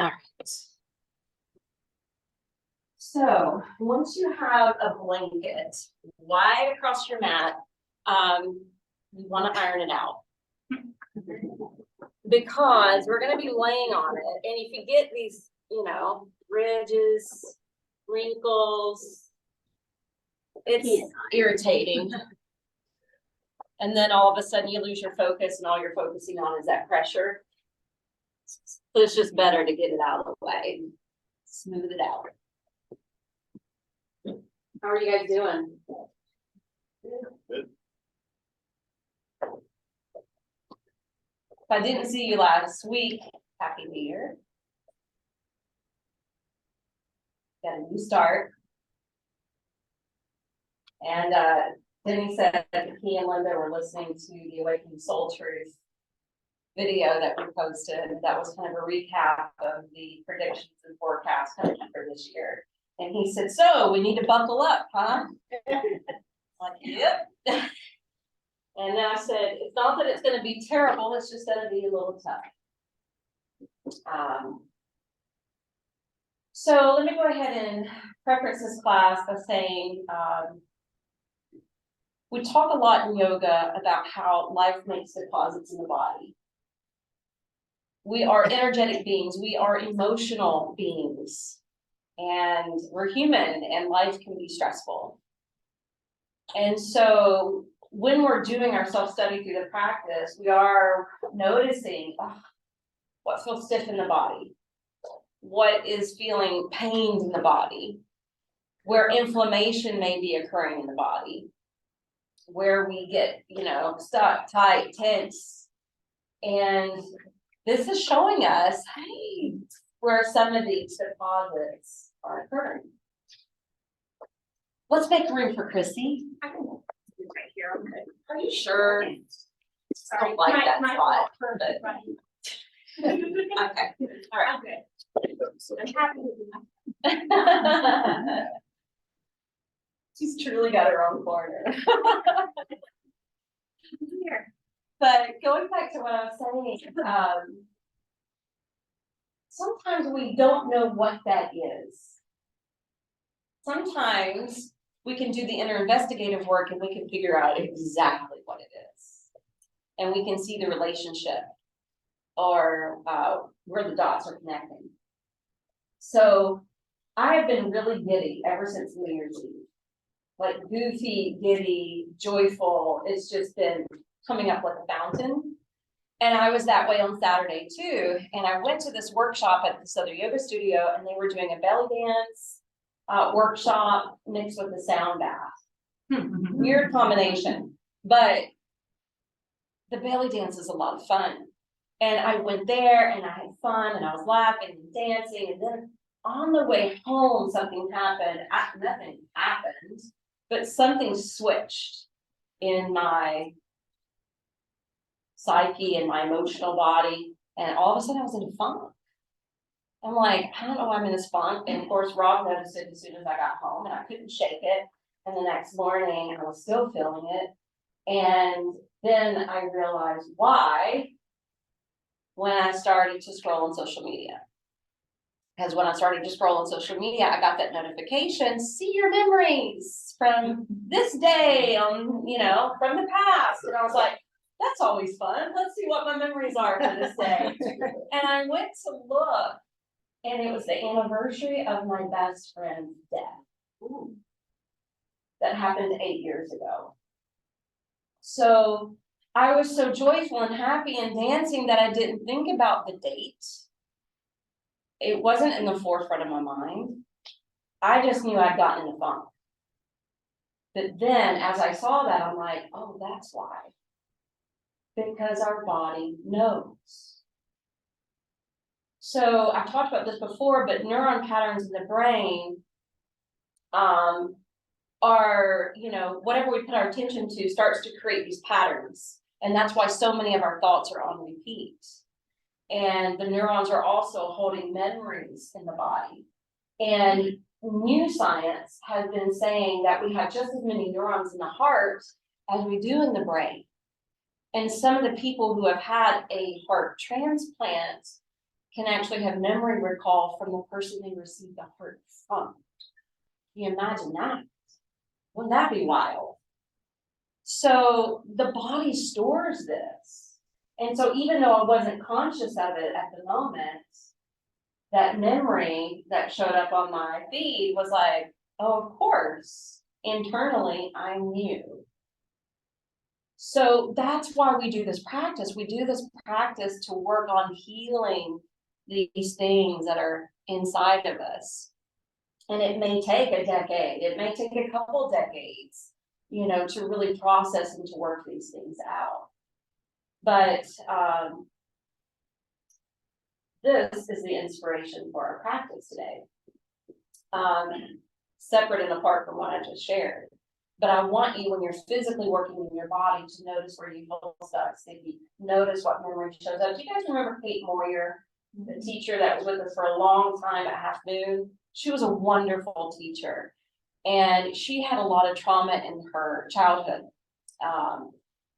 All right. So once you have a blanket wide across your mat, you want to iron it out. Because we're going to be laying on it. And if you get these, ridges, wrinkles, it's irritating. And then all of a sudden you lose your focus and all you're focusing on is that pressure. So it's just better to get it out of the way. Smooth it out. How are you guys doing? Good. If I didn't see you last week, Happy New Year. Got a new start. And Denny said that he and Linda were listening to the Awakening Soul Truth video that we posted. That was kind of a recap of the predictions and forecasts coming up for this year. And he said, so we need to buckle up, huh? Like, yep. And then I said, it's not that it's going to be terrible, it's just going to be a little tough. So let me go ahead and preference this class by saying, we talk a lot in yoga about how life makes deposits in the body. We are energetic beings, we are emotional beings, and we're human, and life can be stressful. And so when we're doing our self-study through the practice, we are noticing what feels stiff in the body, what is feeling pained in the body, where inflammation may be occurring in the body, where we get, stuck, tight, tense. And this is showing us, hey, where some of these deposits are occurring. Let's make room for Chrissy. I can right here. Okay. Are you sure? Sorry, I don't like that spot. Okay. Okay. All right. Okay. I'm happy to do that. She's truly got her own corner. Here. But going back to what I was saying, sometimes we don't know what that is. Sometimes we can do the inner investigative work and we can figure out exactly what it is. And we can see the relationship or where the dots are connecting. So I have been really giddy ever since New Year's Eve. Like goofy, giddy, joyful. It's just been coming up like a fountain. And I was that way on Saturday too. And I went to this workshop at the Southern Yoga Studio and they were doing a belly dance workshop mixed with a sound bath. Weird combination, but the belly dance is a lot of fun. And I went there and I had fun and I was laughing and dancing. And then on the way home, something happened. Nothing happened, but something switched in my psyche and my emotional body. And all of a sudden I was in a funk. I'm like, I don't know why I'm in this funk. And of course, Rob noticed it as soon as I got home and I couldn't shake it. And the next morning I was still feeling it. And then I realized why when I started to scroll on social media. Because when I started to scroll on social media, I got that notification, see your memories from this day on, from the past. And I was like, that's always fun. Let's see what my memories are for this day. And I went to look, and it was the anniversary of my best friend's death. That happened 8 years ago. So I was so joyful and happy and dancing that I didn't think about the date. It wasn't in the forefront of my mind. I just knew I'd gotten in a funk. But then as I saw that, I'm like, oh, that's why. Because our body knows. So I've talked about this before, but neuron patterns in the brain are, whatever we put our attention to starts to create these patterns. And that's why so many of our thoughts are on repeat. And the neurons are also holding memories in the body. And new science has been saying that we have just as many neurons in the heart as we do in the brain. And some of the people who have had a heart transplant can actually have memory recall from the person they received the hurt from. Can you imagine that? Wouldn't that be wild? So the body stores this. And so even though I wasn't conscious of it at the moment, that memory that showed up on my feed was like, oh, of course, internally I knew. So that's why we do this practice. We do this practice to work on healing these things that are inside of us. And it may take a decade, it may take a couple decades, you know, to really process and to work these things out. But this is the inspiration for our practice today. Separate and apart from what I just shared. But I want you, when you're physically working in your body, to notice where you feel stuck, sticky. Notice what memory shows up. Do you guys remember Kate Moyer, the teacher that was with us for a long time at Half Moon? She was a wonderful teacher. And she had a lot of trauma in her childhood.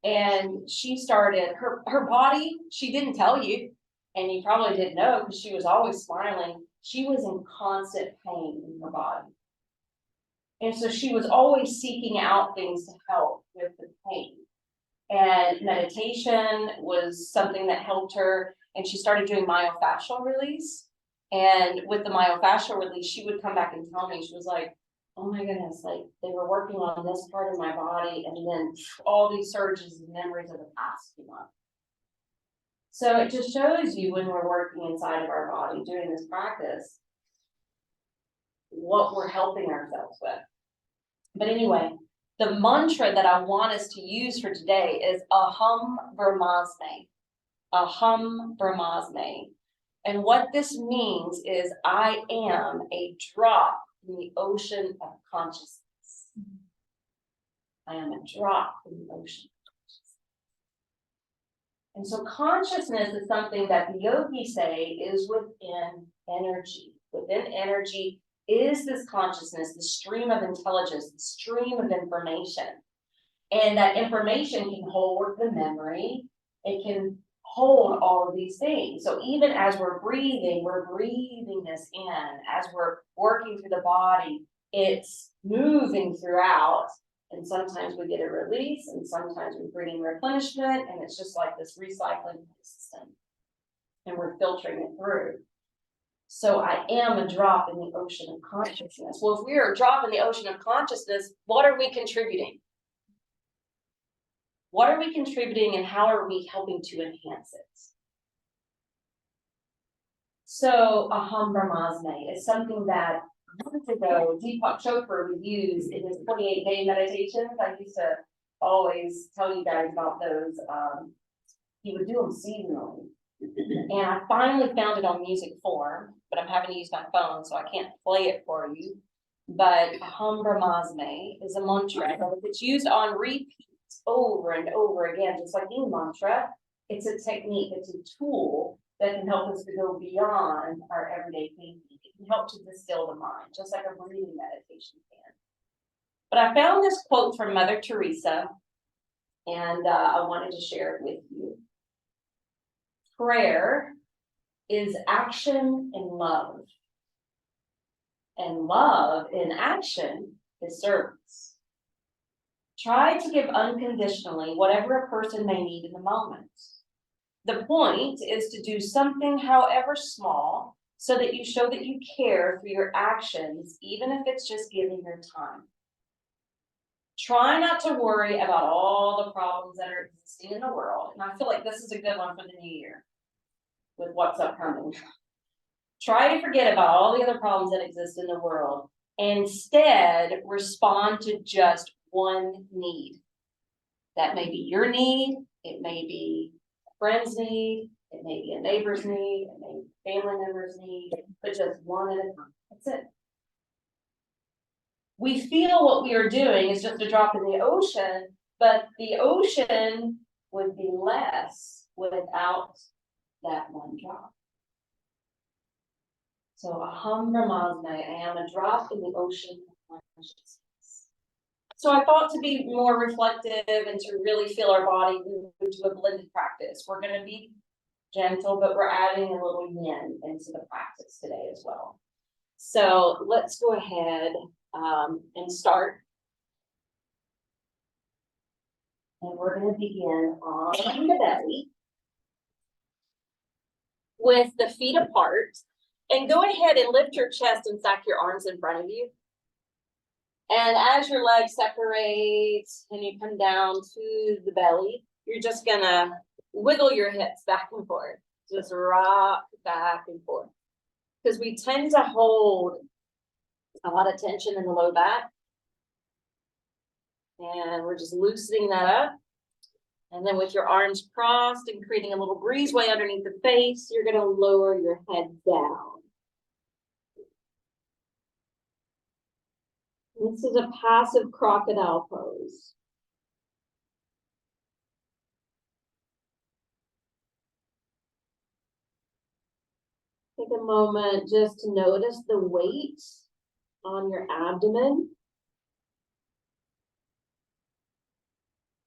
And she started, her body, she didn't tell you, and you probably didn't know because she was always smiling. She was in constant pain in her body. And so she was always seeking out things to help with the pain. And meditation was something that helped her. And she started doing myofascial release. And with the myofascial release, she would come back and tell me, she was like, oh my goodness, like they were working on this part of my body, and then all these surges and memories of the past came up. So it just shows you, when we're working inside of our body, doing this practice, what we're helping ourselves with. But anyway, the mantra that I want us to use for today is Aham Brahmasmi. Aham Brahmasmi. And what this means is I am a drop in the ocean of consciousness. I am a drop in the ocean of consciousness. And so consciousness is something that the yogis say is within energy. Within energy is this consciousness, the stream of intelligence, the stream of information. And that information can hold the memory. It can hold all of these things. So even as we're breathing this in. As we're working through the body, it's moving throughout. And sometimes we get a release, and sometimes we bring in replenishment, and it's just like this recycling system. And we're filtering it through. So I am a drop in the ocean of consciousness. Well, if we are a drop in the ocean of consciousness, what are we contributing? What are we contributing, and how are we helping to enhance it? So Aham Brahmasmi is something that months ago Deepak Chopra would use in his 28-day meditations. I used to always tell you guys about those. He would do them seasonally. And I finally found it on music form, but I'm having to use my phone, so I can't play it for you. But Aham Brahmasmi is a mantra. It's used on repeat over and over again, just like any mantra. It's a technique, it's a tool that can help us to go beyond our everyday thinking. It can help to distill the mind, just like a breathing meditation can. But I found this quote from Mother Teresa, and I wanted to share it with you. Prayer is action in love, and love in action is service. Try to give unconditionally whatever a person may need in the moment. The point is to do something, however small, so that you show that you care through your actions, even if it's just giving your time. Try not to worry about all the problems that are existing in the world. And I feel like this is a good one for the new year with what's upcoming. Try to forget about all the other problems that exist in the world. Instead, respond to just one need. That may be your need, it may be a friend's need, it may be a neighbor's need, it may be a family member's need, but just one at a time. That's it. We feel what we are doing is just a drop in the ocean, but the ocean would be less without that one drop. So Aham Brahmasmi, I am a drop in the ocean of consciousness. So I thought, to be more reflective and to really feel our body, we would do a blended practice. We're going to be gentle, but we're adding a little yin into the practice today as well. So let's go ahead and start. And we're going to begin on the belly with the feet apart. And go ahead and lift your chest and stack your arms in front of you. And as your legs separate and you come down to the belly, you're just gonna wiggle your hips back and forth. Just rock back and forth. Because we tend to hold a lot of tension in the low back. And we're just loosening that up. And then with your arms crossed and creating a little breezeway underneath the face, you're gonna lower your head down. This is a passive crocodile pose. Take a moment just to notice the weight on your abdomen.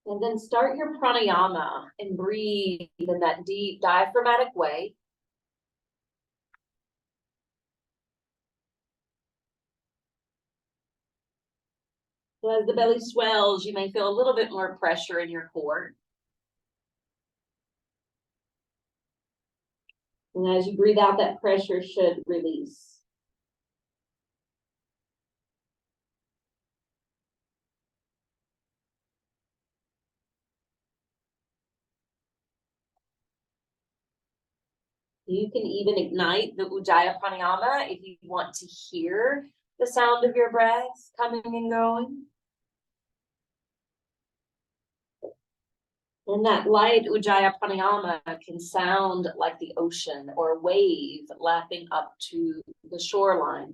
And then start your pranayama and breathe in that deep diaphragmatic way. So as the belly swells, you may feel a little bit more pressure in your core. And as you breathe out, that pressure should release. You can even ignite the Ujjayi Pranayama if you want to hear the sound of your breath coming and going. And that light Ujjayi Pranayama can sound like the ocean or a wave lapping up to the shoreline.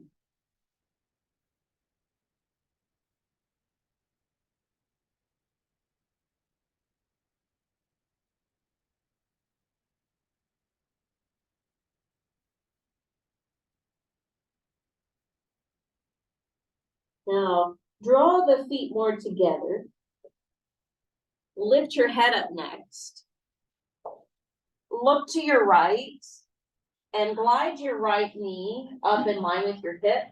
Now, draw the feet more together. Lift your head up next. Look to your right and glide your right knee up in line with your hip.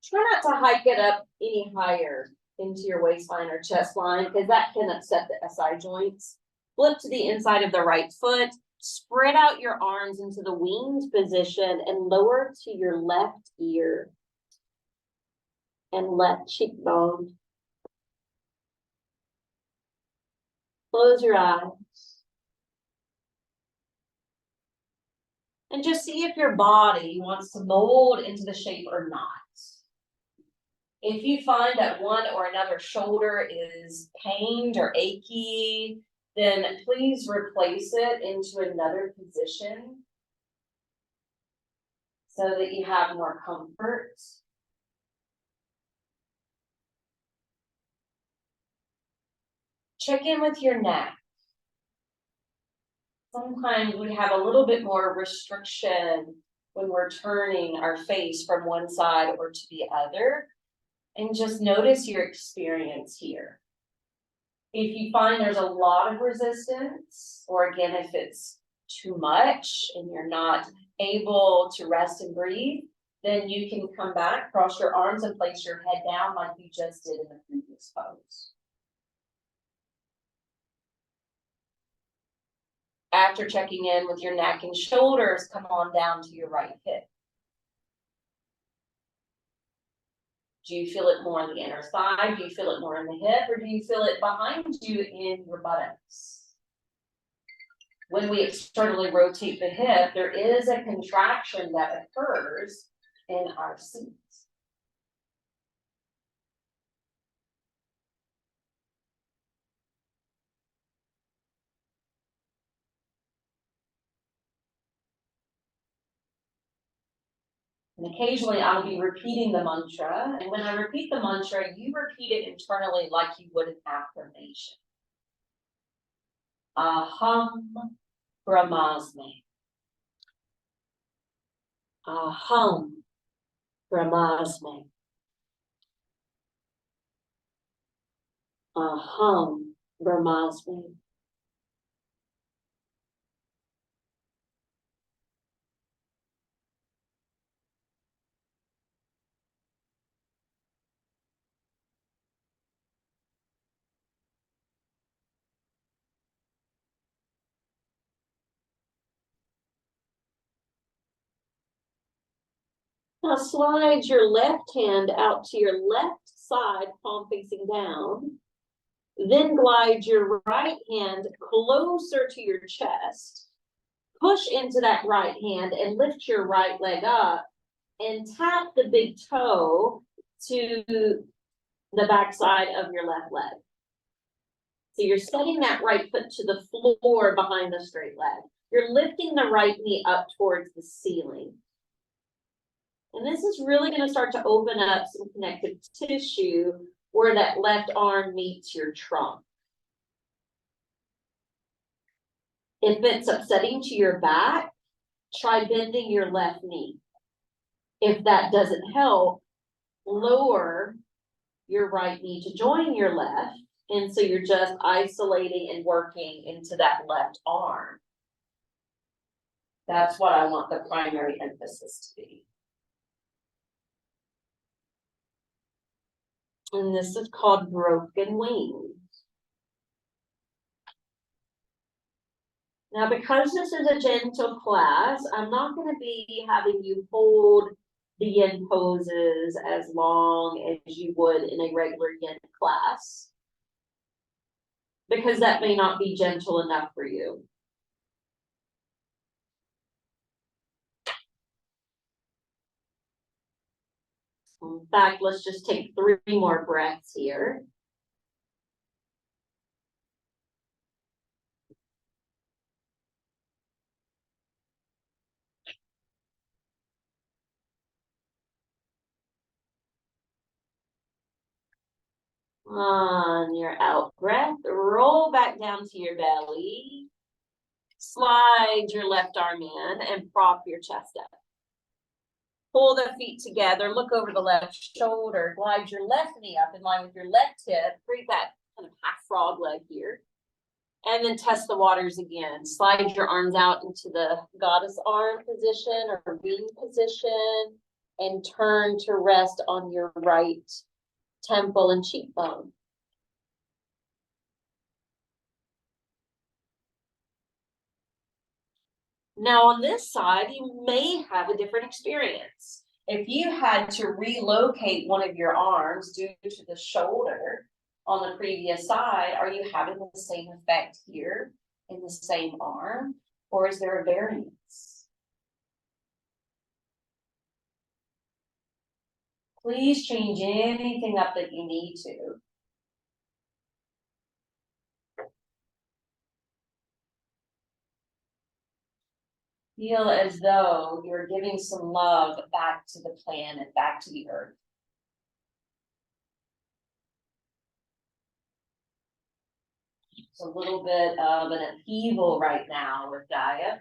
Try not to hike it up any higher into your waistline or chest line because that can upset the SI joints. Flip to the inside of the right foot. Spread out your arms into the winged position and lower to your left ear and left cheekbone. Close your eyes. And just see if your body wants to mold into the shape or not. If you find that one or another shoulder is pained or achy, then please replace it into another position so that you have more comfort. Check in with your neck. Sometimes we have a little bit more restriction when we're turning our face from one side or to the other. And just notice your experience here. If you find there's a lot of resistance, or again, if it's too much and you're not able to rest and breathe, then you can come back, cross your arms and place your head down like you just did in the previous pose. After checking in with your neck and shoulders, come on down to your right hip. Do you feel it more in the inner thigh? Do you feel it more in the hip? Or do you feel it behind you in your buttocks? When we externally rotate the hip, there is a contraction that occurs in our seat. And occasionally I'll be repeating the mantra. And when I repeat the mantra, you repeat it internally like you would an affirmation. Aham Brahmasmi. Aham Brahmasmi. Aham Brahmasmi. Now slide your left hand out to your left side, palm facing down. Then glide your right hand closer to your chest. Push into that right hand and lift your right leg up and tap the big toe to the back side of your left leg. So you're setting that right foot to the floor behind the straight leg. You're lifting the right knee up towards the ceiling. And this is really going to start to open up some connective tissue where that left arm meets your trunk. If it's upsetting to your back, try bending your left knee. If that doesn't help, lower your right knee to join your left. And so you're just isolating and working into that left arm. That's what I want the primary emphasis to be. And this is called broken wings. Now, because this is a gentle class, I'm not going to be having you hold the yin poses as long as you would in a regular yin class, because that may not be gentle enough for you. In fact, let's just take 3 more breaths here. On your out breath, roll back down to your belly. Slide your left arm in and prop your chest up. Pull the feet together, look over the left shoulder, glide your left knee up in line with your left hip, create that kind of half frog leg here. And then test the waters again. Slide your arms out into the goddess arm position or wing position and turn to rest on your right temple and cheekbone. Now on this side, you may have a different experience. If you had to relocate one of your arms due to the shoulder on the previous side, are you having the same effect here in the same arm, or is there a variance? Please change anything up that you need to. Feel as though you're giving some love back to the planet, back to the earth. It's a little bit of an upheaval right now with Gaia.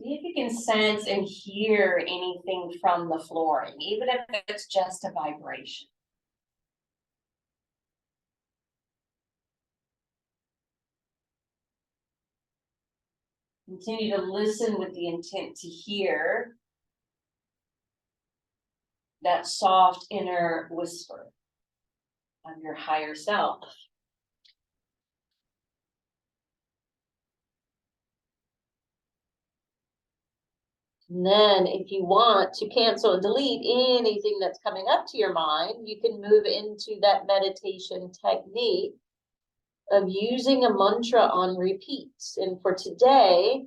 See if you can sense and hear anything from the flooring, even if it's just a vibration. Continue to listen with the intent to hear that soft inner whisper of your higher self. And then if you want to cancel and delete anything that's coming up to your mind, you can move into that meditation technique of using a mantra on repeat. And for today,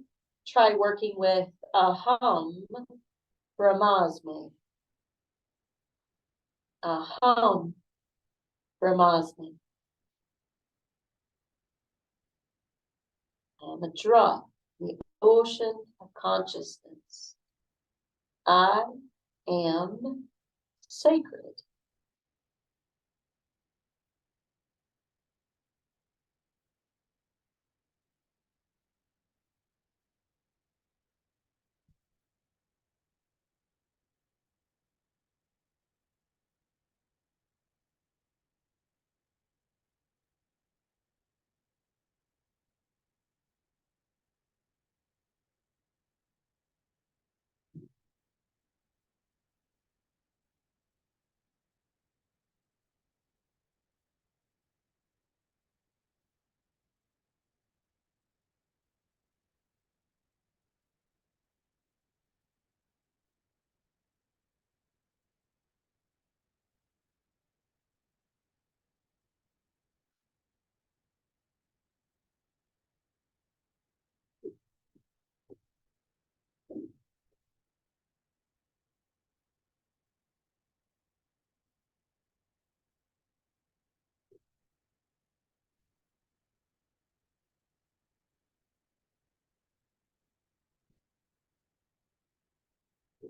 try working with Aham Brahmasmi. Aham Brahmasmi. I'm a drop in the ocean of consciousness. I am sacred.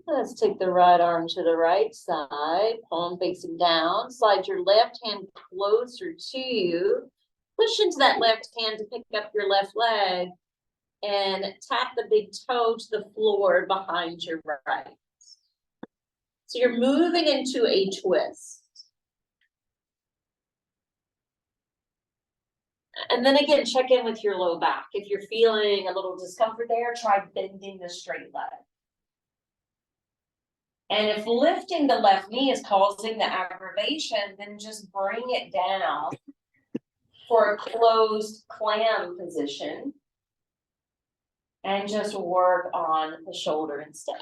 Let's take the right arm to the right side, palm facing down. Slide your left hand closer to you. Push into that left hand to pick up your left leg and tap the big toe to the floor behind your right. So you're moving into a twist. And then again, check in with your low back. If you're feeling a little discomfort there, try bending the straight leg. And if lifting the left knee is causing the aggravation, then just bring it down for a closed clam position and just work on the shoulder instead.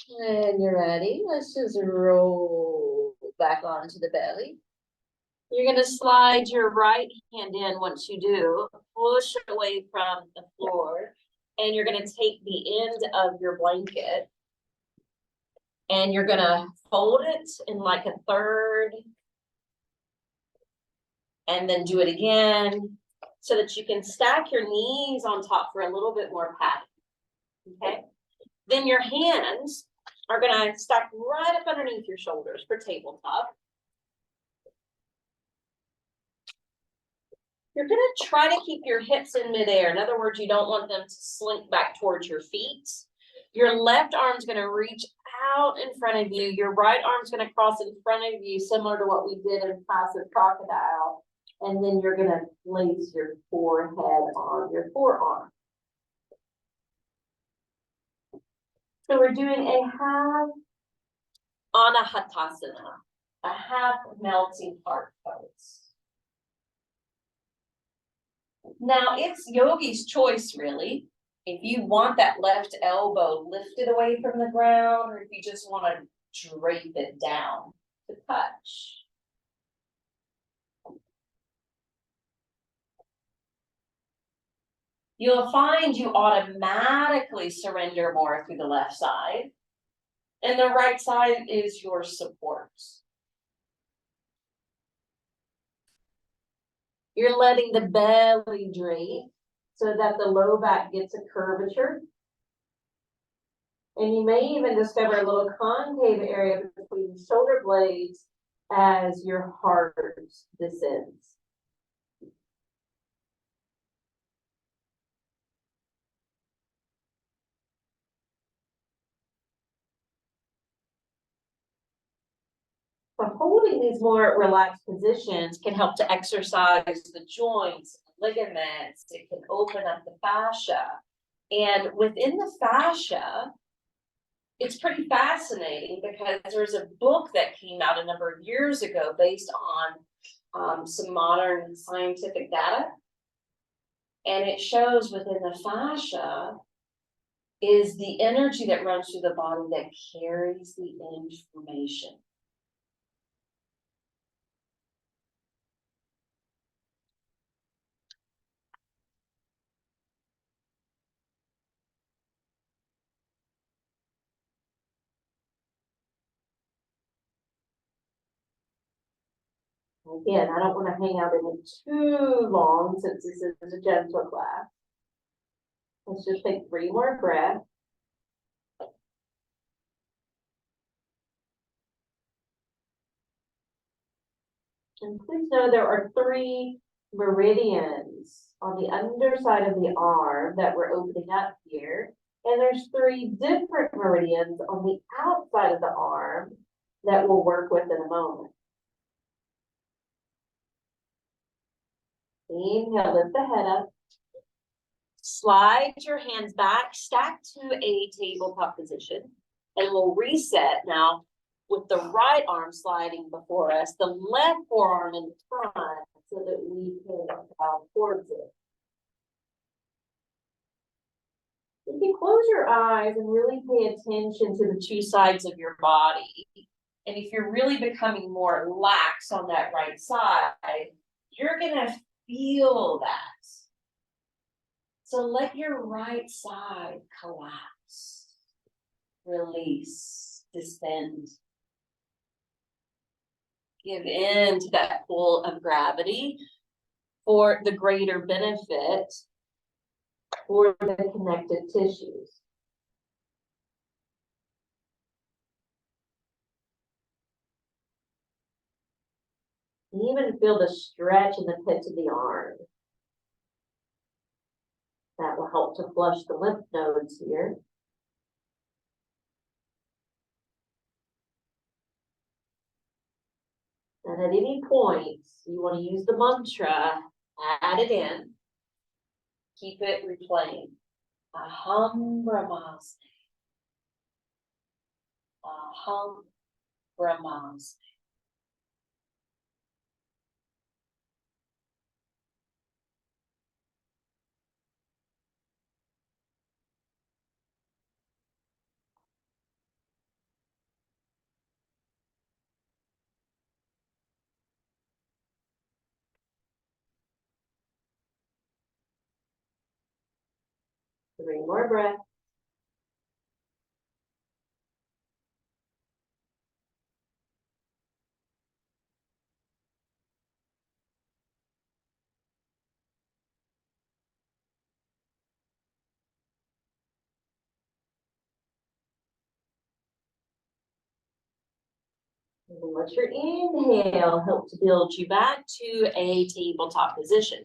And you're ready. Let's just roll back onto the belly. You're gonna slide your right hand in once you do, push away from the floor, and you're gonna take the end of your blanket and you're gonna fold it in like a third and then do it again so that you can stack your knees on top for a little bit more padding, okay? Then your hands are gonna stack right up underneath your shoulders for tabletop. You're gonna try to keep your hips in midair. In other words, you don't want them to slink back towards your feet. Your left arm's gonna reach out in front of you. Your right arm's gonna cross in front of you, similar to what we did in passive crocodile. And then you're gonna place your forehead on your forearm. So we're doing a half anahatasana, a half melting heart pose. Now it's yogi's choice, really. If you want that left elbow lifted away from the ground, or if you just want to drape it down to touch. You'll find you automatically surrender more through the left side, and the right side is your support. You're letting the belly drape so that the low back gets a curvature. And you may even discover a little concave area between the shoulder blades as your heart descends. So holding these more relaxed positions can help to exercise the joints, ligaments. It can open up the fascia. And within the fascia, it's pretty fascinating because there's a book that came out a number of years ago based on some modern scientific data. And it shows within the fascia is the energy that runs through the body that carries the information. Again, I don't want to hang out in it too long since this is a gentle class. Let's just take 3 more breaths. And please know there are 3 meridians on the underside of the arm that we're opening up here. And there's 3 different meridians on the outside of the arm that we'll work with in a moment. Inhale, lift the head up. Slide your hands back, stack to a tabletop position, and we'll reset now with the right arm sliding before us, the left forearm in front so that we can bow towards it. You can close your eyes and really pay attention to the two sides of your body. And if you're really becoming more lax on that right side, you're gonna feel that. So let your right side collapse, release, distend. Give in to that pull of gravity for the greater benefit for the connective tissues. You even feel the stretch in the pits of the arm. That will help to flush the lymph nodes here. And at any point, you want to use the mantra, add it in. Keep it replaying. Aham Brahmasmi. Aham Brahmasmi. Three more breaths. And then let your inhale help to build you back to a tabletop position.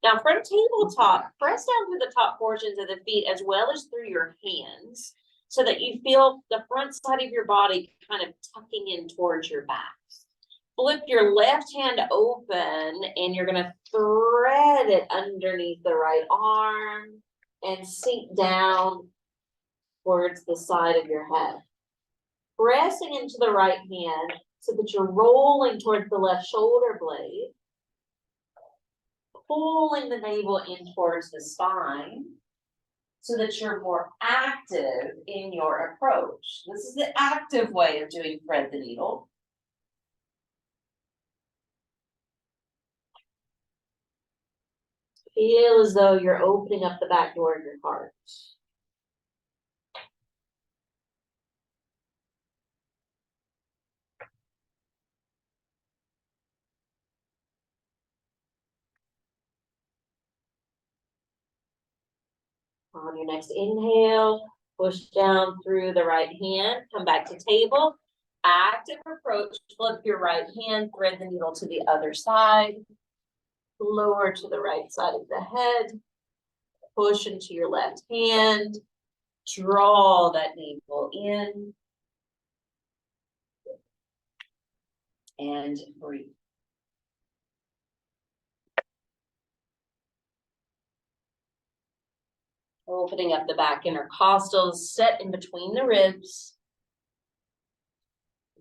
Now from tabletop, press down through the top portions of the feet as well as through your hands so that you feel the front side of your body kind of tucking in towards your back. Flip your left hand open and you're going to thread it underneath the right arm and sink down towards the side of your head. Pressing into the right hand so that you're rolling towards the left shoulder blade. Pulling the navel in towards the spine so that you're more active in your approach. This is the active way of doing thread the needle. Feel as though you're opening up the back door of your heart. On your next inhale, push down through the right hand, come back to table. Active approach, flip your right hand, thread the needle to the other side. Lower to the right side of the head. Push into your left hand. Draw that navel in. And breathe. Opening up the back intercostals, set in between the ribs.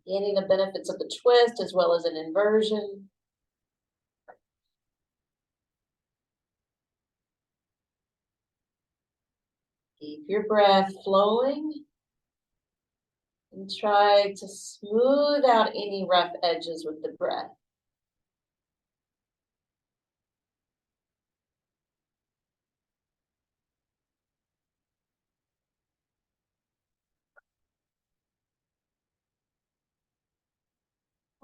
Gaining the benefits of the twist as well as an inversion. Keep your breath flowing. And try to smooth out any rough edges with the breath.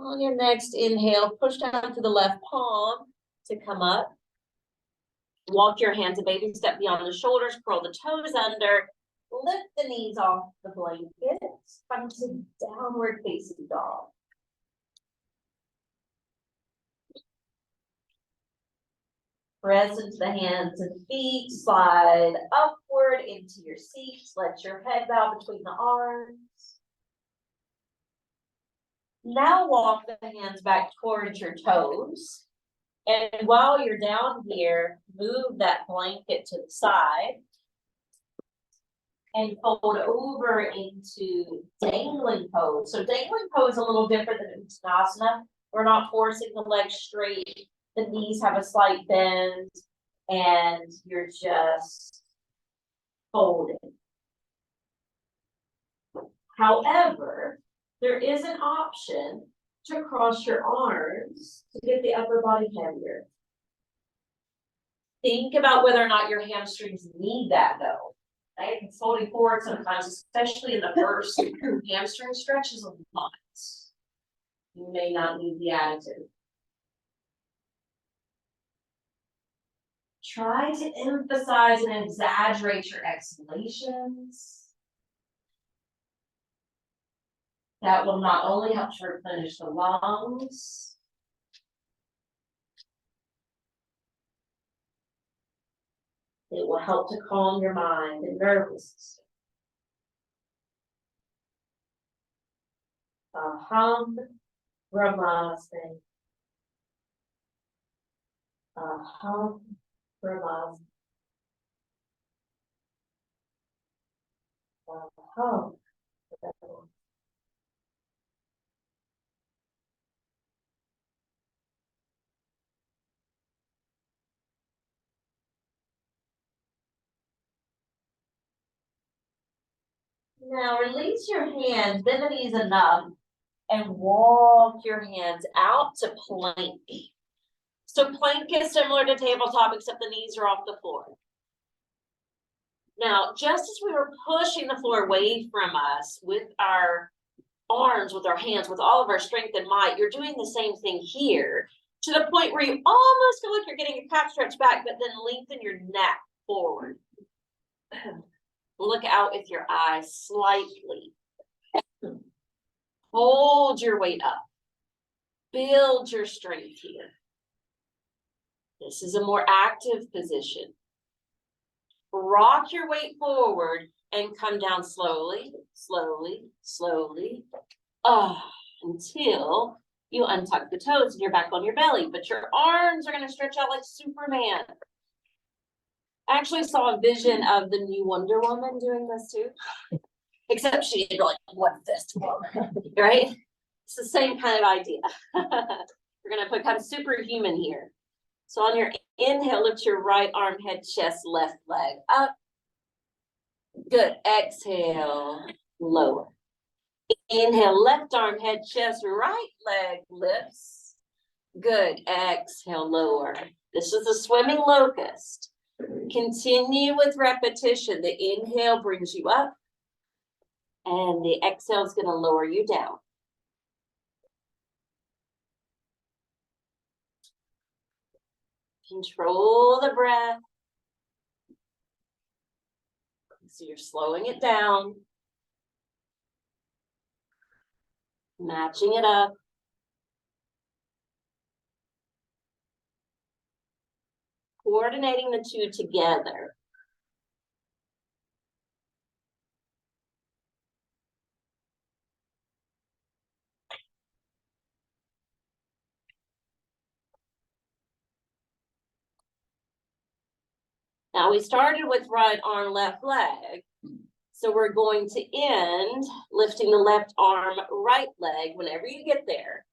On your next inhale, push down to the left palm to come up. Walk your hands a baby step beyond the shoulders, curl the toes under, lift the knees off the blanket, come to downward facing dog. Press into the hands and feet, slide upward into your seat, let your head bow between the arms. Now walk the hands back towards your toes. And while you're down here, move that blanket to the side. And fold over into dangling pose. So dangling pose is a little different than Uttanasana. We're not forcing the legs straight. The knees have a slight bend and you're just folding. However, there is an option to cross your arms to get the upper body heavier. Think about whether or not your hamstrings need that though. Right? It's folding forward sometimes, especially in the first hamstring stretches a lot. You may not need the additive. Try to emphasize and exaggerate your exhalations. That will not only help to replenish the lungs, it will help to calm your mind and nervous system. Aham Brahmasmi. Aham Brahmasmi. Aham. Now release your hands, bend the knees enough, and walk your hands out to plank. So plank is similar to tabletop, except the knees are off the floor. Now, just as we were pushing the floor away from us with our arms, with our hands, with all of our strength and might, you're doing the same thing here to the point where you almost feel like you're getting your calf stretch back, but then lengthen your neck forward. Look out with your eyes slightly. Hold your weight up. Build your strength here. This is a more active position. Rock your weight forward and come down slowly, slowly, slowly, until you untuck the toes and you're back on your belly. But your arms are going to stretch out like Superman. I actually saw a vision of the new Wonder Woman doing this too. Except she did like one fist woman, right? It's the same kind of idea. We're going to become superhuman here. So on your inhale, lift your right arm, head, chest, left leg up. Good. Exhale, lower. Inhale, left arm, head, chest, right leg lifts. Good. Exhale, lower. This is a swimming locust. Continue with repetition. The inhale brings you up, and the exhale is going to lower you down. Control the breath. So you're slowing it down, matching it up. Coordinating the two together. Now we started with right arm, left leg. So we're going to end lifting the left arm, right leg whenever you get there.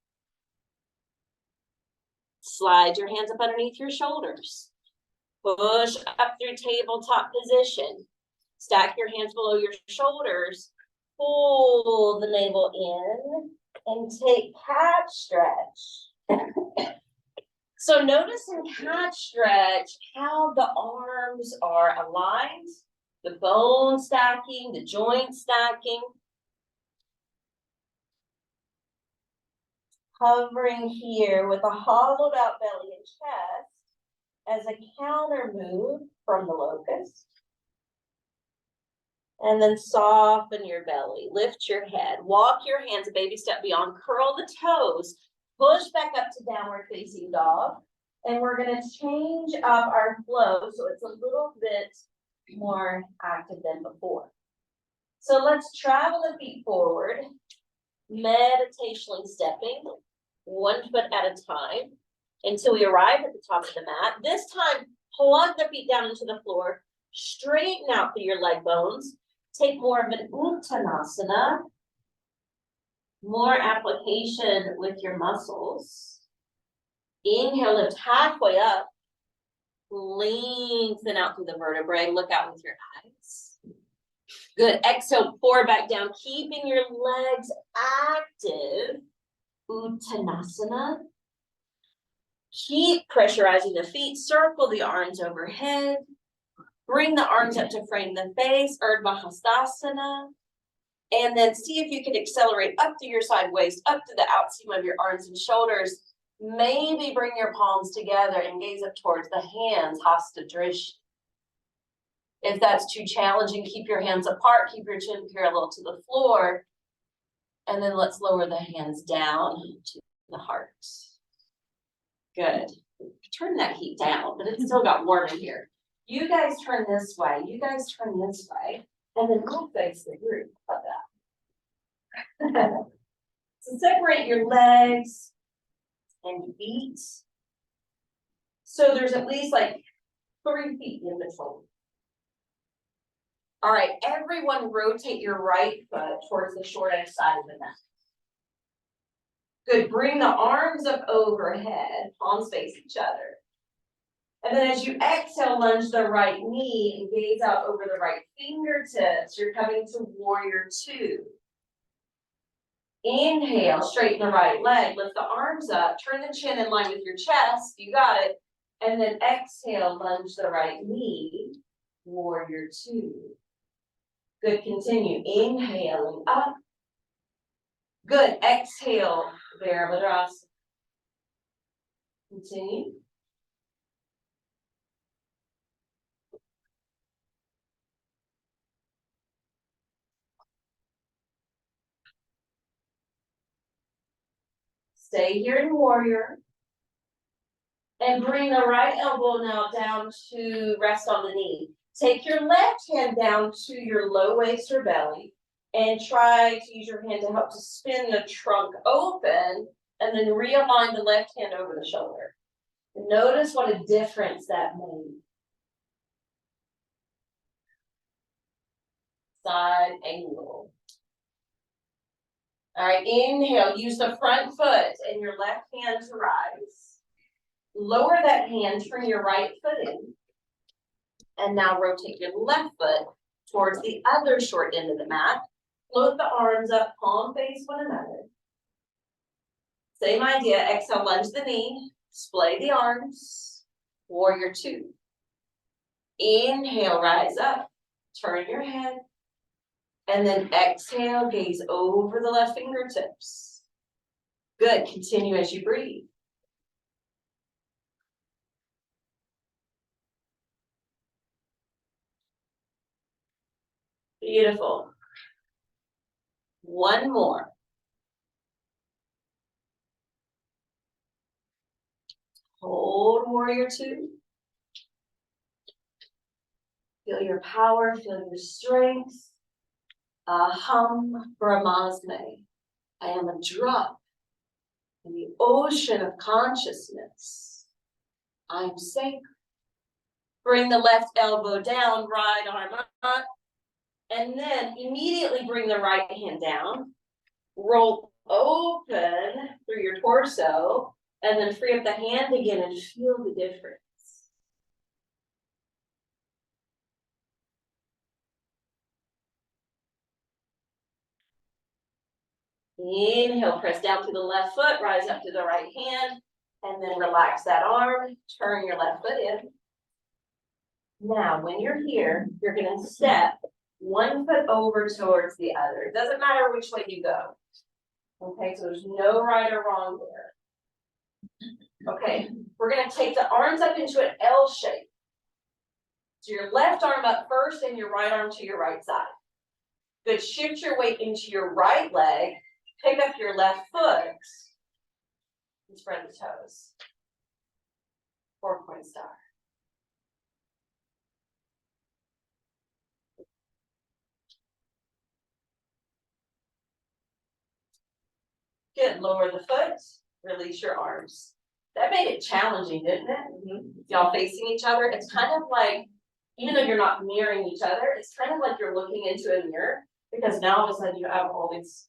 Slide your hands up underneath your shoulders. Push up through tabletop position. Stack your hands below your shoulders. Pull the navel in and take cat stretch. So notice in cat stretch how the arms are aligned, the bone stacking, the joint stacking. Hovering here with a hollowed out belly and chest as a counter move from the locust. And then soften your belly, lift your head, walk your hands a baby step beyond, curl the toes, push back up to downward facing dog. And we're going to change up our flow so it's a little bit more active than before. So let's travel the feet forward, meditationally stepping 1 foot at a time. until we arrive at the top of the mat. This time, plug the feet down into the floor, straighten out through your leg bones, take more of an uttanasana, more application with your muscles. Inhale, lift halfway up, lengthen out through the vertebrae, look out with your eyes. Good, exhale, pour back down, keeping your legs active, uttanasana. Keep pressurizing the feet, circle the arms overhead. Bring the arms up to frame the face, Urdhva Hastasana. And then see if you can accelerate up to your side waist, up to the outseam of your arms and shoulders. Maybe bring your palms together and gaze up towards the hands, Hasta Drishti. If that's too challenging, keep your hands apart, keep your chin parallel to the floor. And then let's lower the hands down to the heart. Good. Turn that heat down, but it's still got warm in here. You guys turn this way, you guys turn this way, and then I'll face the group. How about that? So separate your legs and feet. So there's at least like 3 feet in between. All right, everyone rotate your right foot towards the short edge side of the mat. Good, bring the arms up overhead, palms face each other. And then as you exhale, lunge the right knee and gaze out over the right fingertips. You're coming to warrior 2. Inhale, straighten the right leg, lift the arms up, turn the chin in line with your chest, you got it. And then exhale, lunge the right knee, warrior 2. Good, continue, inhaling up. Good, exhale, Virabhadrasana. Continue. Stay here in warrior. And bring the right elbow now down to rest on the knee. Take your left hand down to your low waist or belly and try to use your hand to help to spin the trunk open and then realign the left hand over the shoulder. Notice what a difference that made. Side angle. All right, inhale, use the front foot and your left hand to rise. Lower that hand, turn your right foot in. And now rotate your left foot towards the other short end of the mat. Float the arms up, palm face one another. Same idea, exhale, lunge the knee, splay the arms, warrior 2. Inhale, rise up, turn your head. And then exhale, gaze over the left fingertips. Good, continue as you breathe. Beautiful. One more. Hold warrior 2. Feel your power, feel your strength. Aham Brahmasmi. I am a drop in the ocean of consciousness. I'm sacred. Bring the left elbow down, right arm up. And then immediately bring the right hand down. Roll open through your torso. And then free up the hand again and feel the difference. Inhale, press down to the left foot, rise up to the right hand, and then relax that arm, turn your left foot in. Now, when you're here, you're gonna step one foot over towards the other. It doesn't matter which way you go. Okay, so there's no right or wrong there. Okay, we're gonna take the arms up into an L shape. So your left arm up first and your right arm to your right side. Good, shift your weight into your right leg. Pick up your left foot and spread the toes. 4-point star. Good, lower the foot, release your arms. That made it challenging, didn't it? Y'all facing each other, it's kind of like, even though you're not mirroring each other, it's kind of like you're looking into a mirror. Because now all of a sudden you have all these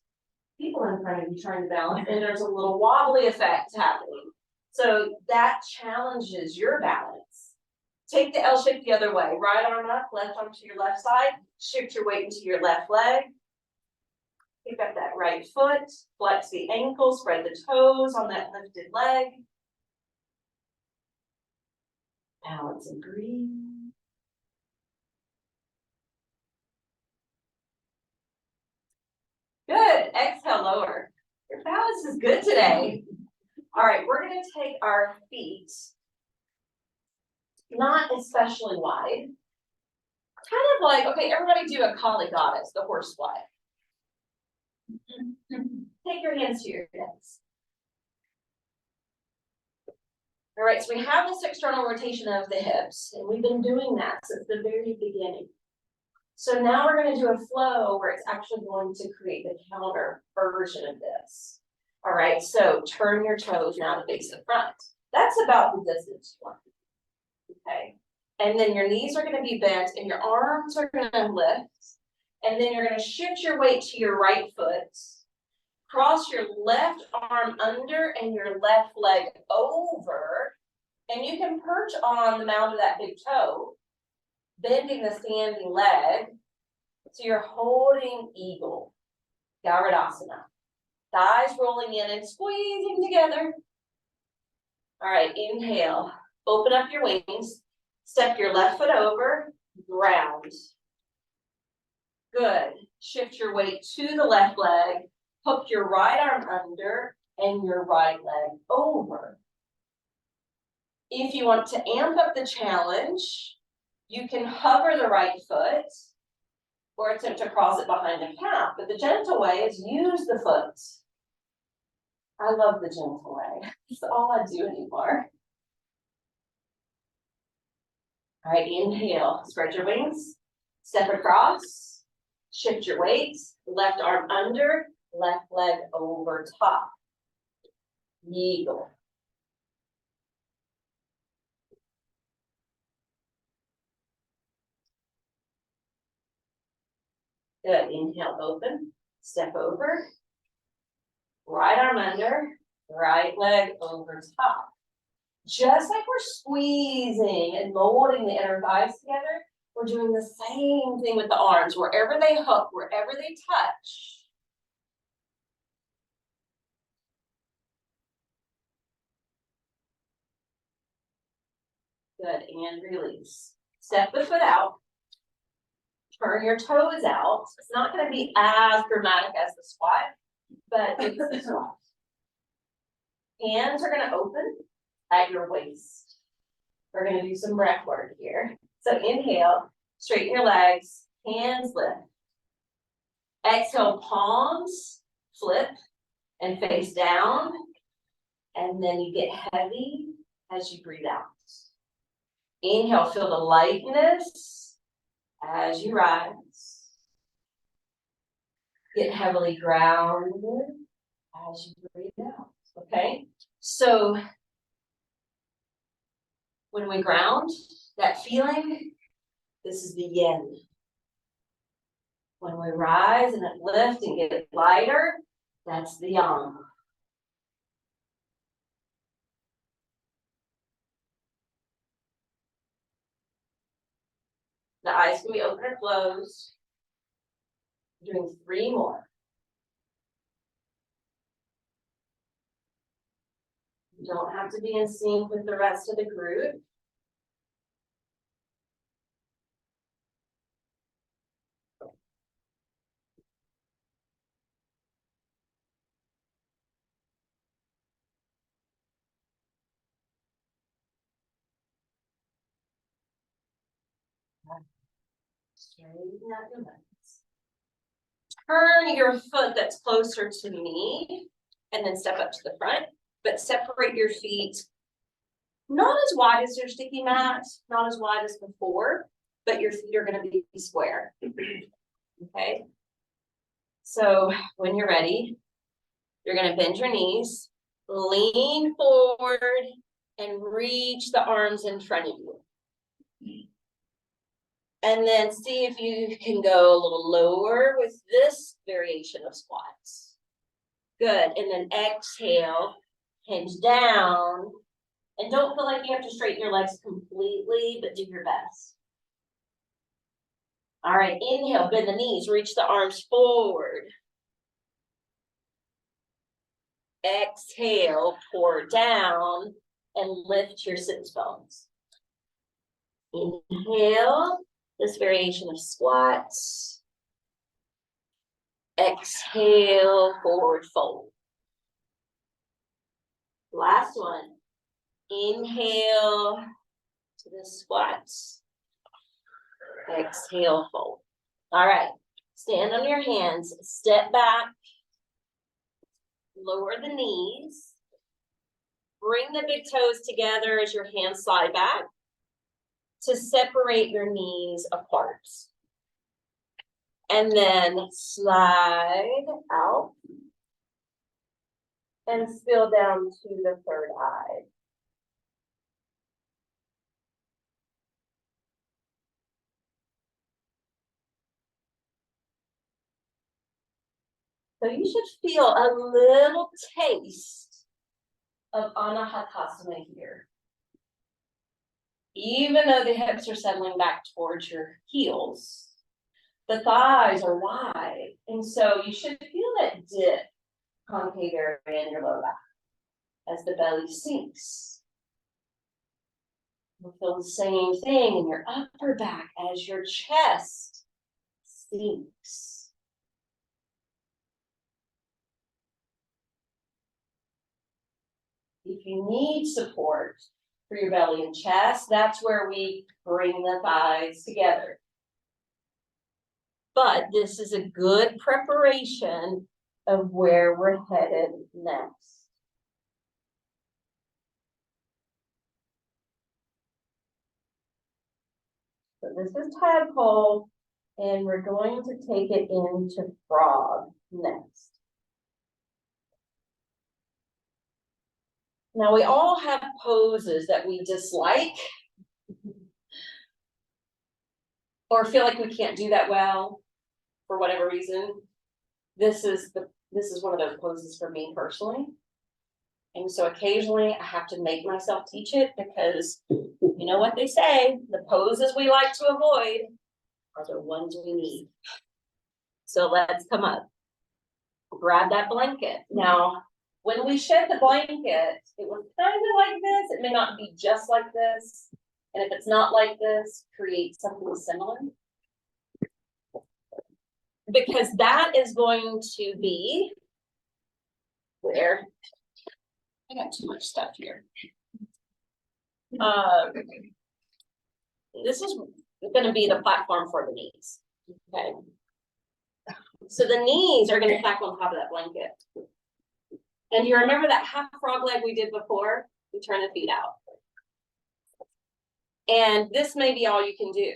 people in front of you trying to balance, and there's a little wobbly effect happening. So that challenges your balance. Take the L shape the other way, right arm up, left arm to your left side, shift your weight into your left leg. Pick up that right foot, flex the ankle, spread the toes on that lifted leg. Balance and breathe. Good, exhale, lower. Your balance is good today. All right, we're gonna take our feet, not especially wide. Kind of like, okay, everybody do a Kali goddess, the horse fly. Take your hands to your hips. All right, so we have this external rotation of the hips, and we've been doing that since the very beginning. So now we're gonna do a flow where it's actually going to create the counter version of this. All right, so turn your toes now to face the front. That's about the distance you want. Okay, and then your knees are gonna be bent and your arms are gonna lift. And then you're gonna shift your weight to your right foot. Cross your left arm under and your left leg over. And you can perch on the mound of that big toe, bending the standing leg. So you're holding eagle, Garudasana. Thighs rolling in and squeezing together. All right, inhale, open up your wings, step your left foot over, ground. Good, shift your weight to the left leg, hook your right arm under and your right leg over. If you want to amp up the challenge, you can hover the right foot or attempt to cross it behind the calf, but the gentle way is use the foot. I love the gentle way. It's all I do anymore. All right, inhale, spread your wings, step across, shift your weight, left arm under, left leg over top. Eagle. Good, inhale, open, step over, right arm under, right leg over top. Just like we're squeezing and molding the inner thighs together, we're doing the same thing with the arms, wherever they hook, wherever they touch. Good, and release. Step the foot out. Turn your toes out. It's not going to be as dramatic as the squat, but it's the squat. Hands are going to open at your waist. We're going to do some breath work here. So inhale, straighten your legs, hands lift. Exhale, palms flip and face down. And then you get heavy as you breathe out. Inhale, feel the lightness as you rise. Get heavily grounded as you breathe out, okay? So when we ground, that feeling, this is the yin. When we rise and uplift and get lighter, that's the yang. The eyes can be open or closed. Doing 3 more. You don't have to be in sync with the rest of the group. Straighten out your legs. Turn your foot that's closer to me and then step up to the front, but separate your feet not as wide as your sticky mat, not as wide as before, but your feet are going to be square. Okay. So when you're ready, you're going to bend your knees, Lean forward and reach the arms in front of you. And then see if you can go a little lower with this variation of squats. Good, and then exhale, hinge down. And don't feel like you have to straighten your legs completely, but do your best. All right, inhale, bend the knees, reach the arms forward. Exhale, pour down and lift your sits bones. Inhale, this variation of squats. Exhale, forward fold. Last one. Inhale to the squats. Exhale, fold. All right, stand on your hands, step back, lower the knees, bring the big toes together as your hands slide back to separate your knees apart. And then slide out and spill down to the third eye. So you should feel a little taste of Anahatasana here. Even though the hips are settling back towards your heels, the thighs are wide. And so you should feel that dip concave area in your lower back as the belly sinks. You'll feel the same thing in your upper back as your chest sinks. If you need support for your belly and chest, that's where we bring the thighs together. But this is a good preparation of where we're headed next. So this is tadpole, and we're going to take it into frog next. Now we all have poses that we dislike or feel like we can't do that well for whatever reason. This is one of those poses for me personally. And so occasionally I have to make myself teach it because you know what they say, the poses we like to avoid are the ones we need. So let's come up. Grab that blanket. Now, when we shed the blanket, it was kind of like this. It may not be just like this. And if it's not like this, create something similar. Because that is going to be where I got too much stuff here. This is going to be the platform for the knees. Okay. So the knees are going to stack on top of that blanket. And you remember that half frog leg we did before? We turn the feet out. And this may be all you can do.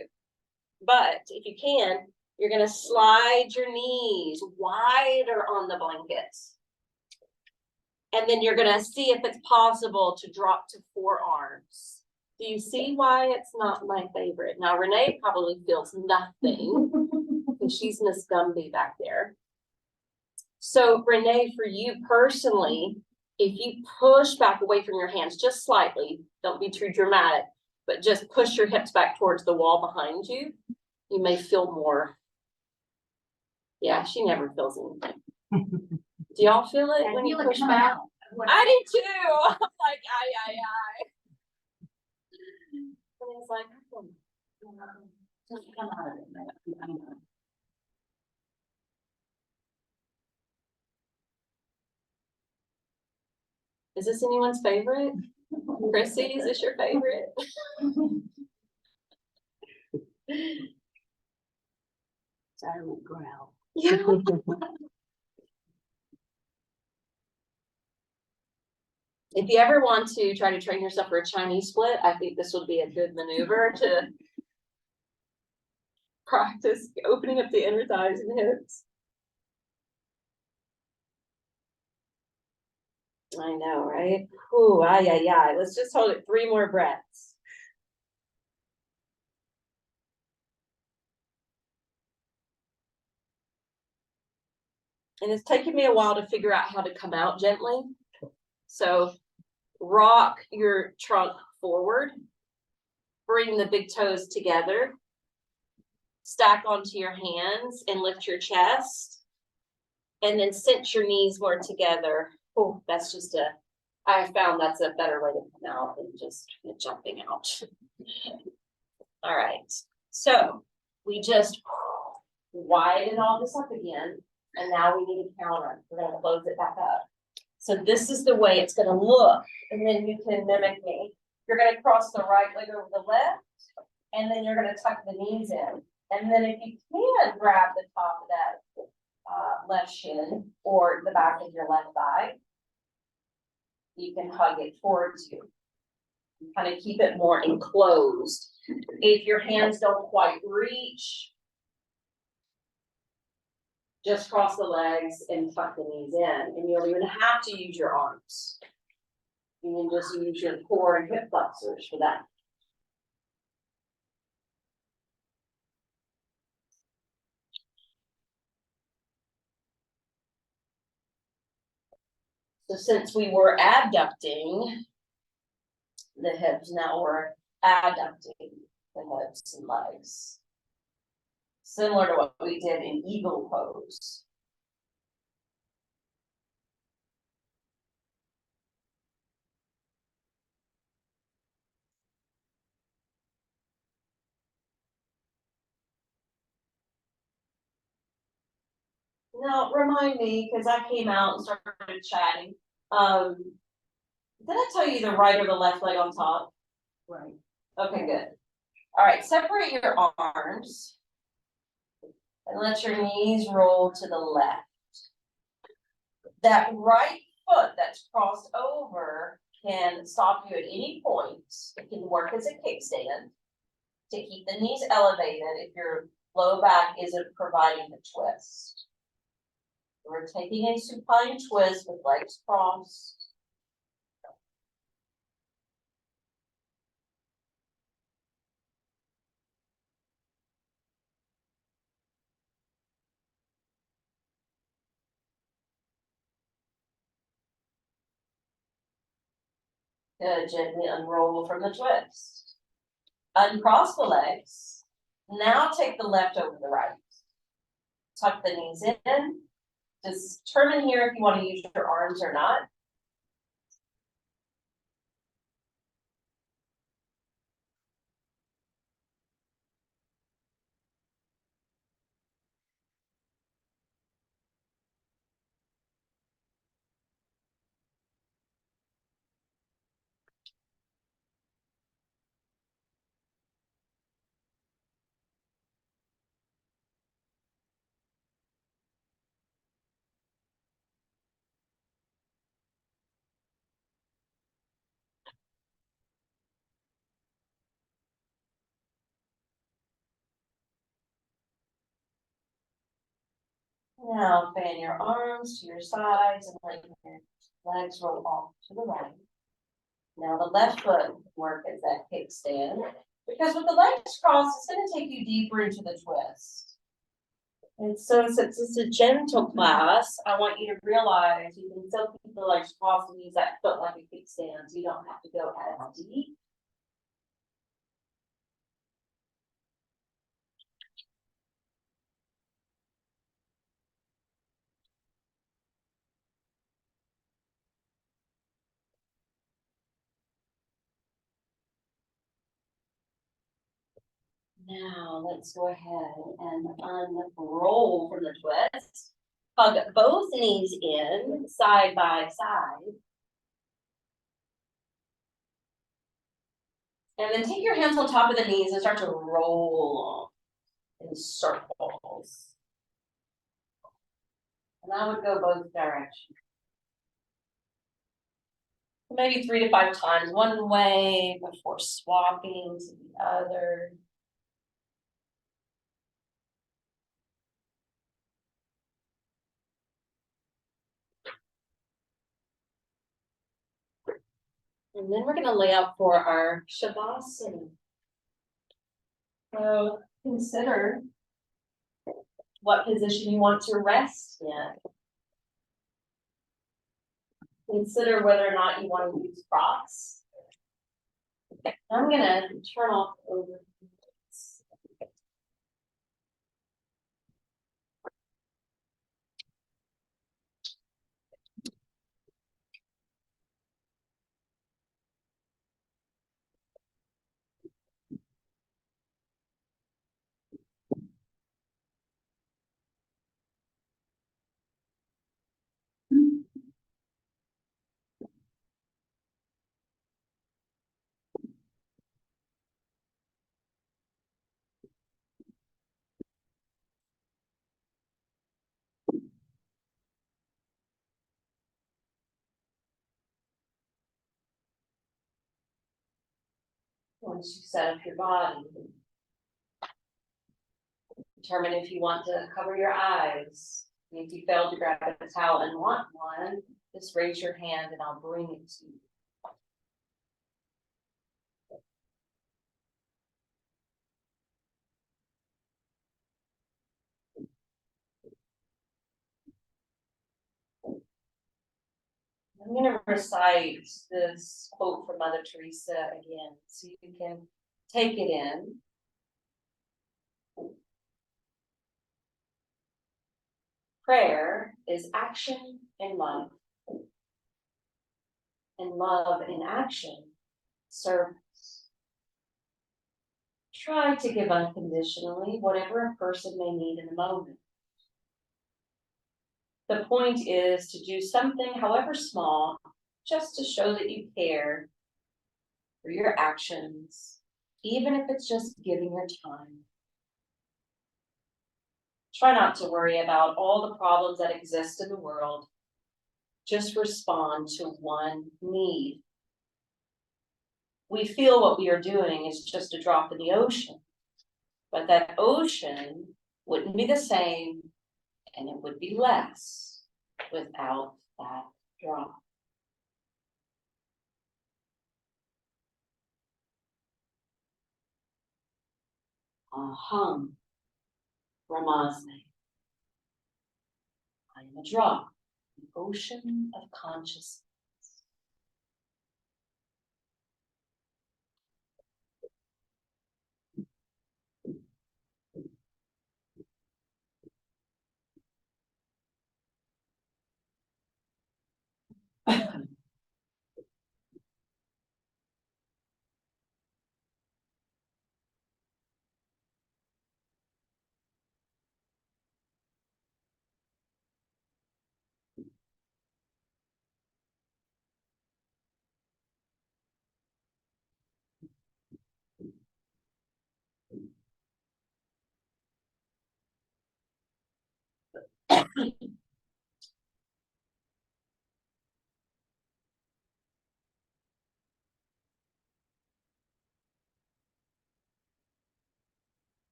But if you can, you're going to slide your knees wider on the blanket. And then you're going to see if it's possible to drop to forearms. Do you see why it's not my favorite? Now, Renee probably feels nothing because she's Miss Gumby back there. So Renee, for you personally, if you push back away from your hands just slightly, don't be too dramatic, but just push your hips back towards the wall behind you, you may feel more. Yeah, she never feels anything. Do y'all feel it when you push back? I do too. I'm like, aye. And it's like, Come out of it. is this anyone's favorite? Chrissy, is this your favorite? Silent growl. Yeah. If you ever want to try to train yourself for a Chinese split, I think this would be a good maneuver to practice opening up the inner thighs and hips. I know, right? Ooh, ay, ay, ay. Let's just hold it 3 more breaths. And it's taking me a while to figure out how to come out gently. So rock your trunk forward. Bring the big toes together. Stack onto your hands and lift your chest. And then cinch your knees more together. Oh, that's just I found that's a better way to come out than just jumping out. All right. So we just widen all this up again. And now we need a counter. We're going to close it back up. So this is the way it's going to look. And then you can mimic me. You're going to cross the right leg over the left. And then you're going to tuck the knees in. And then if you can grab the top of that left shin or the back of your left thigh, you can hug it towards you. Kind of keep it more enclosed. If your hands don't quite reach, just cross the legs and tuck the knees in. And you don't even have to use your arms. You can just use your core and hip flexors for that. So since we were abducting the hips, now we're adducting the hips and legs. Similar to what we did in eagle pose. Now, remind me, because I came out and started chatting. Did I tell you the right or the left leg on top? Right. Okay, good. All right, separate your arms. And let your knees roll to the left. That right foot that's crossed over can stop you at any point. It can work as a kickstand to keep the knees elevated if your low back isn't providing the twist. We're taking a supine twist with legs crossed. Good, gently unroll from the twist. Uncross the legs. Now take the left over the right. Tuck the knees in. Determine here if you want to use your arms or not. Now fan your arms to your sides and let your legs roll off to the right. Now the left foot can work as that kickstand, because with the legs crossed, it's going to take you deeper into the twist. And so since it's a gentle class, I want you to realize you can still keep the legs crossed and use that foot like a kickstand, so you don't have to go as deep. Now let's go ahead and unroll from the twist. Hug both knees in side by side. And then take your hands on top of the knees and start to roll in circles. And I would go both directions. Maybe 3 to 5 times one way before swapping to the other. And then we're gonna lay out for our Shavasana. So consider what position you want to rest in. Consider whether or not you want to use props. I'm gonna turn off over. Once you set up your body, determine if you want to cover your eyes. And if you fail to grab a towel and want one, just raise your hand and I'll bring it to you. I'm gonna recite this quote from Mother Teresa again, so you can take it in. Prayer is action in love. And love in action, service. Try to give unconditionally whatever a person may need in the moment. The point is to do something, however small, just to show that you care for your actions, even if it's just giving your time. Try not to worry about all the problems that exist in the world. Just respond to one need. We feel what we are doing is just a drop in the ocean, but that ocean wouldn't be the same and it would be less without that drop. Aham Brahmasmi. I am a drop, an ocean of consciousness.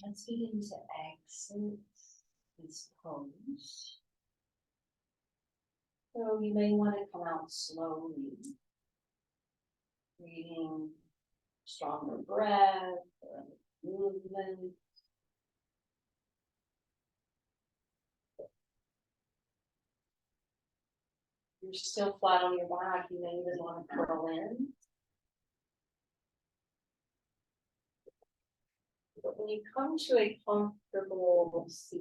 Let's begin to exit this pose. So you may want to come out slowly. Breathing stronger breath or movement. You're still flat on your back, you may even want to curl in. But when you come to a comfortable seat,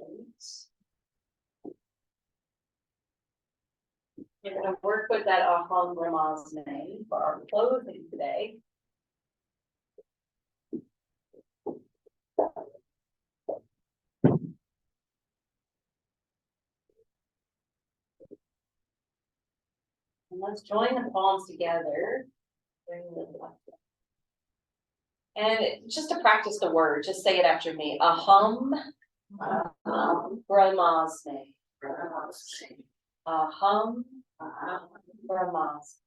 you're going to work with that aham brahmasmi for our closing today. And let's join the palms together. Bring them up. And just to practice the word, just say it after me. Aham brahmasmi. Aham brahmasmi.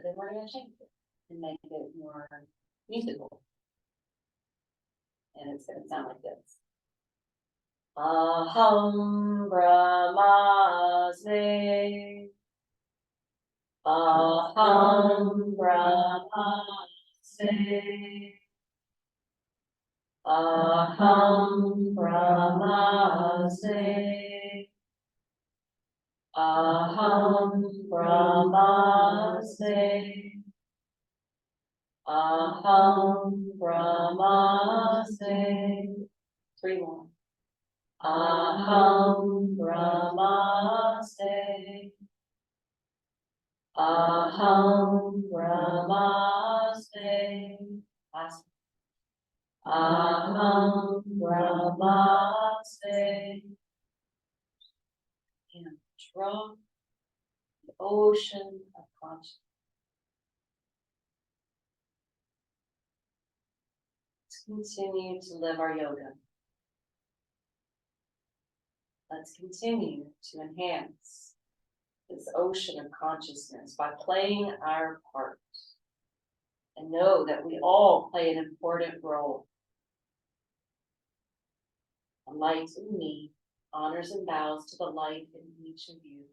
Then we're going to change it and make it more musical. And it's going to sound like this. Aham brahmasmi. Aham brahmasmi. Aham brahmasmi. Aham brahmasmi. Aham brahmasmi. 3 more. Aham brahmasmi. Aham brahmasmi. Last. Aham brahmasmi. And drop the ocean of consciousness. Let's continue to live our yoga. Let's continue to enhance this ocean of consciousness by playing our part. And know that we all play an important role. A light in me honors and bows to the light in each of you.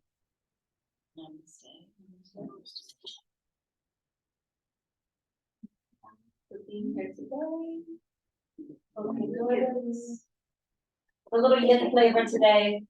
Namaste. For being here today. Okay, good. A little yin flavor today.